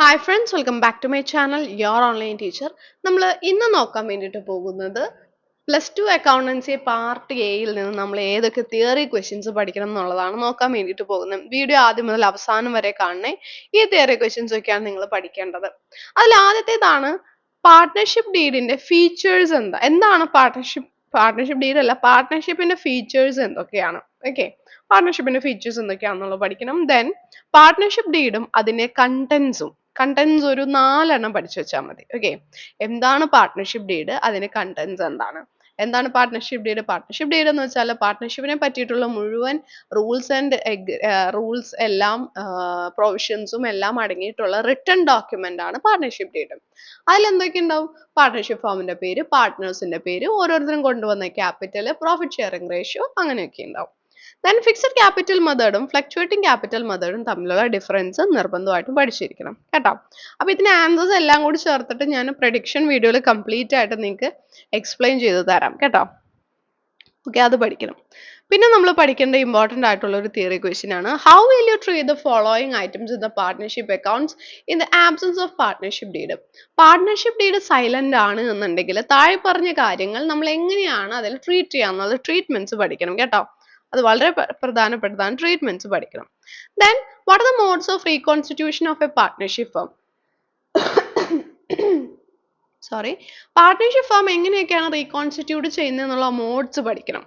Hi friends, welcome back to my channel, Your Online Teacher. നമ്മൾ ഇന്ന് നോക്കാൻ വേണ്ടിയിട്ട് പോകുന്നത് +2 അക്കൗണ്ടൻസി പാർട്ട് എയിൽ നിന്ന് നമ്മൾ ഏതൊക്കെ തിയറി ക്വസ്റ്റ്യൻസ് പഠിക്കണം എന്നുള്ളതാണ് നോക്കാൻ വേണ്ടിയിട്ട് പോകുന്നത്. വീഡിയോ ആദ്യം മുതൽ അവസാനം വരെ കാണണേ. ഈ തിയറി ക്വസ്റ്റ്യൻസ് ഒക്കെയാണ് നിങ്ങൾ പഠിക്കേണ്ടത്. അതിൽ ആദ്യത്തേതാണ് പാർട്ട്ണർഷിപ്പ് ഡീഡിന്റെ ഫീച്ചേഴ്സ് എന്താണ് പാർട്ട്ണർഷിപ്പ് ഡീഡ് അല്ല, പാർട്ട്ണർഷിപ്പിന്റെ ഫീച്ചേഴ്സ് എന്തൊക്കെയാണ്? ഓക്കെ, പാർട്ട്ണർഷിപ്പിന്റെ ഫീച്ചേഴ്സ് എന്തൊക്കെയാണെന്നുള്ളത് പഠിക്കണം. ദെൻ പാർട്ട്ണർഷിപ്പ് ഡീഡും അതിന്റെ കണ്ടന്റ്സ് ഒരു 4 പഠിച്ചു വെച്ചാൽ മതി. ഓക്കെ, എന്താണ് പാർട്ട്ണർഷിപ്പ് ഡീഡ്, അതിന്റെ കണ്ടന്റ്സ് എന്താണ് പാർട്ട്ണർഷിപ്പ് ഡീഡ് എന്ന് വെച്ചാൽ പാർട്ട്ണർഷിപ്പിനെ പറ്റിയിട്ടുള്ള മുഴുവൻ റൂൾസ് എല്ലാം പ്രൊവിഷൻസും എല്ലാം അടങ്ങിയിട്ടുള്ള റിട്ടൺ ഡോക്യുമെന്റ് ആണ് പാർട്ട്ണർഷിപ്പ് ഡീഡ്. അതിൽ എന്തൊക്കെ ഉണ്ടാവും? പാർട്ട്ണർഷിപ്പ് ഫോമിന്റെ പേര്, പാർട്ട്നേഴ്സിന്റെ പേര്, ഓരോരുത്തരും കൊണ്ടുവന്ന ക്യാപിറ്റൽ, പ്രോഫിറ്റ് ഷെയറിംഗ് റേഷ്യോ, അങ്ങനെയൊക്കെ ഉണ്ടാവും. ദെൻ ഫിക്സഡ് ക്യാപിറ്റൽ മെത്തേഡും ഫ്ലക്ച്വേറ്റിംഗ് ക്യാപിറ്റൽ മെത്തേഡും തമ്മിലുള്ള ഡിഫറൻസ് നിർബന്ധമായിട്ടും പഠിച്ചിരിക്കണം കേട്ടോ. അപ്പൊ ഇതിന് ആൻസേഴ്സ് എല്ലാം കൂടി ചേർത്തിട്ട് ഞാൻ പ്രഡിക്ഷൻ വീഡിയോയിൽ കംപ്ലീറ്റ് ആയിട്ട് നിങ്ങൾക്ക് എക്സ്പ്ലെയിൻ ചെയ്ത് തരാം കേട്ടോ. ഓക്കെ, അത് പഠിക്കണം. പിന്നെ നമ്മൾ പഠിക്കേണ്ട ഇമ്പോർട്ടൻ്റ് ആയിട്ടുള്ള ഒരു തിയറി ക്വസ്റ്റ്യൻ ആണ്, how will you treat the following items in the partnership accounts in the absence of partnership deed. Partnership deed silent ആണ് എന്നുണ്ടെങ്കിൽ താഴെ പറഞ്ഞ കാര്യങ്ങൾ നമ്മൾ എങ്ങനെയാണ് അതിൽ ട്രീറ്റ് ചെയ്യാവുന്നത്, ട്രീറ്റ്മെന്റ്സ് പഠിക്കണം കേട്ടോ. അത് വളരെ പ്രധാനപ്പെട്ടതാണ്, ട്രീറ്റ്മെന്റ്സ് പഠിക്കണം. Then what are the modes of reconstitution of A partnership firm. Partnership firm എങ്ങനെയൊക്കെയാണ് റീകോൺസ്റ്റിറ്റ്യൂട്ട് ചെയ്യുന്നത് എന്നുള്ള മോഡ്സ് പഠിക്കണം.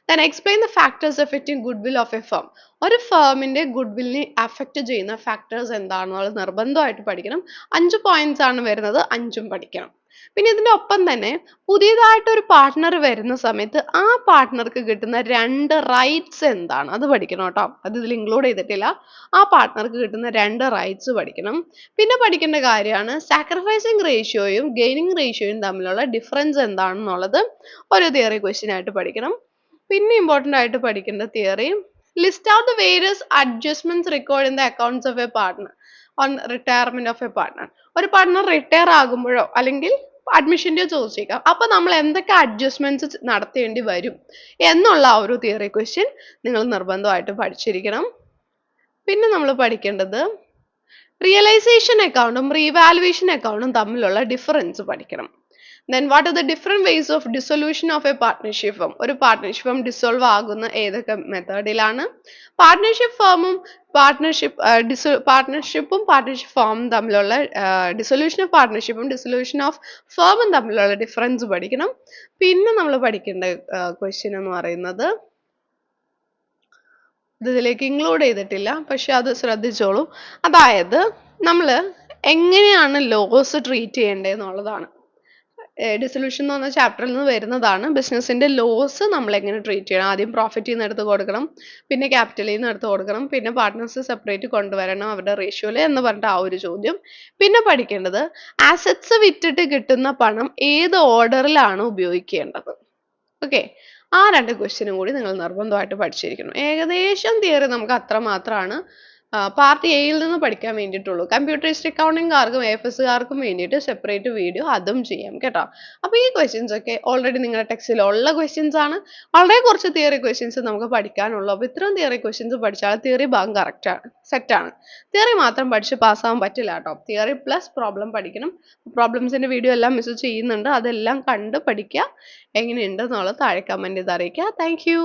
Then explain the factors affecting good will of A firm. ഒരു ഫേമിന്റെ ഗുഡ് വില്ലിനെ അഫക്റ്റ് ചെയ്യുന്ന ഫാക്ടേഴ്സ് എന്താണെന്നുള്ളത് നിർബന്ധമായിട്ട് പഠിക്കണം. 5 പോയിന്റ്സ് ആണ് വരുന്നത്, 5ഉം പഠിക്കണം. പിന്നെ ഇതിന്റെ ഒപ്പം തന്നെ പുതിയതായിട്ട് ഒരു പാർട്ട്ണർ വരുന്ന സമയത്ത് ആ പാർട്ട്ണർക്ക് കിട്ടുന്ന 2 റൈറ്റ്സ് എന്താണ്, അത് പഠിക്കണം കേട്ടോ. അത് ഇതിൽ ഇൻക്ലൂഡ് ചെയ്തിട്ടില്ല. ആ പാർട്ട്ണർക്ക് കിട്ടുന്ന 2 റൈറ്റ്സ് പഠിക്കണം. പിന്നെ പഠിക്കേണ്ട കാര്യമാണ് സാക്രിഫൈസിങ് റേഷ്യോയും ഗെയിനിങ് റേഷ്യോയും തമ്മിലുള്ള ഡിഫറൻസ് എന്താണെന്നുള്ളത് ഒരു തിയറി ക്വസ്റ്റ്യൻ ആയിട്ട് പഠിക്കണം. പിന്നെ ഇമ്പോർട്ടൻ്റ് ആയിട്ട് പഠിക്കേണ്ട theory, list out the various adjustments record in the accounts of A partner on retirement of A partner. ഒരു പാർട്ട്ണർ റിട്ടയർ ആകുമ്പോഴോ അല്ലെങ്കിൽ അഡ്മിഷൻ്റെയോ ചോദിച്ചേക്കാം. അപ്പൊ നമ്മൾ എന്തൊക്കെ അഡ്ജസ്റ്റ്മെന്റ്സ് നടത്തേണ്ടി വരും എന്നുള്ള ആ ഒരു തിയറി ക്വസ്റ്റ്യൻ നിങ്ങൾ നിർബന്ധമായിട്ട് പഠിച്ചിരിക്കണം. പിന്നെ നമ്മൾ പഠിക്കേണ്ടത് റിയലൈസേഷൻ അക്കൗണ്ടും റീവാലുവേഷൻ അക്കൗണ്ടും തമ്മിലുള്ള ഡിഫറൻസ് പഠിക്കണം. Then what are the different ways of dissolution of a partnership firm? ഒരു പാർട്ട്ണർഷിപ്പ് ഫേം ഡിസോൾവ് ആകുന്ന ഏതൊക്കെ മെത്തേഡിലാണ്? പാർട്ട്ണർഷിപ്പ് ഫേമും പാർട്ട്ണർഷിപ്പും പാർട്ട്ണർഷിപ്പ് ഫേമും തമ്മിലുള്ള ഡിസൊല്യൂഷൻ ഓഫ് പാർട്ട്ണർഷിപ്പും ഡിസൊല്യൂഷൻ ഓഫ് ഫേമും തമ്മിലുള്ള ഡിഫറൻസ് പഠിക്കണം. പിന്നെ നമ്മൾ പഠിക്കേണ്ട ക്വസ്റ്റ്യൻ എന്ന് പറയുന്നത്, ഇതിലേക്ക് ഇൻക്ലൂഡ് ചെയ്തിട്ടില്ല പക്ഷെ അത് ശ്രദ്ധിച്ചോളൂ, അതായത് നമ്മൾ എങ്ങനെയാണ് ലോസ് ട്രീറ്റ് ചെയ്യേണ്ടതെന്നുള്ളതാണ്. ഡിസൊല്യൂഷൻ എന്ന് പറഞ്ഞ ചാപ്റ്ററിൽ നിന്ന് വരുന്നതാണ്. ബിസിനസിന്റെ ലോസ് നമ്മൾ എങ്ങനെ ട്രീറ്റ് ചെയ്യണം, ആദ്യം പ്രോഫിറ്റിൽ നിന്ന് എടുത്ത് കൊടുക്കണം, പിന്നെ ക്യാപിറ്റലിൽ നിന്ന് എടുത്ത് കൊടുക്കണം, പിന്നെ പാർട്ട്നേഴ്സ് സെപ്പറേറ്റ് കൊണ്ടുവരണം അവരുടെ റേഷ്യോയിൽ എന്ന് പറഞ്ഞിട്ട് ആ ഒരു ചോദ്യം. പിന്നെ പഠിക്കേണ്ടത് ആസറ്റ്സ് വിറ്റിട്ട് കിട്ടുന്ന പണം ഏത് ഓർഡറിലാണ് ഉപയോഗിക്കേണ്ടത്. ഓക്കെ, ആ 2 ക്വസ്റ്റ്യനും കൂടി നിങ്ങൾ നിർബന്ധമായിട്ട് പഠിച്ചിരിക്കണം. ഏകദേശം തിയറി നമുക്ക് അത്ര മാത്രമാണ് പാർട്ട് എയിൽ നിന്ന് പഠിക്കാൻ വേണ്ടിയിട്ടുള്ളൂ. കമ്പ്യൂട്ടറിസ്റ്റ് അക്കൗണ്ടിംഗുകാർക്കും AFS-കാർക്കും വേണ്ടിയിട്ട് സെപ്പറേറ്റ് വീഡിയോ അതും ചെയ്യാം കേട്ടോ. അപ്പോൾ ഈ ക്വസ്റ്റ്യൻസ് ഒക്കെ ഓൾറെഡി നിങ്ങളുടെ ടെക്സ്റ്റിലുള്ള ക്വസ്റ്റ്യൻസ് ആണ്. വളരെ കുറച്ച് തിയറി ക്വസ്റ്റ്യൻസ് നമുക്ക് പഠിക്കാനുള്ളൂ. അപ്പോൾ ഇത്രയും തിയറി ക്വസ്റ്റ്യൻസ് പഠിച്ചാൽ തിയറി ഭാഗം സെറ്റാണ്. തിയറി മാത്രം പഠിച്ച് പാസ്സാവാൻ പറ്റില്ല കേട്ടോ. തിയറി പ്ലസ് പ്രോബ്ലം പഠിക്കണം. പ്രോബ്ലംസിന്റെ വീഡിയോ എല്ലാം മിസ് ചെയ്യുന്നുണ്ട്, അതെല്ലാം കണ്ട് പഠിക്കുക. എങ്ങനെയുണ്ടെന്നുള്ളത് താഴെ കമന്റ് ചെയ്ത് അറിയിക്കുക. Thank you.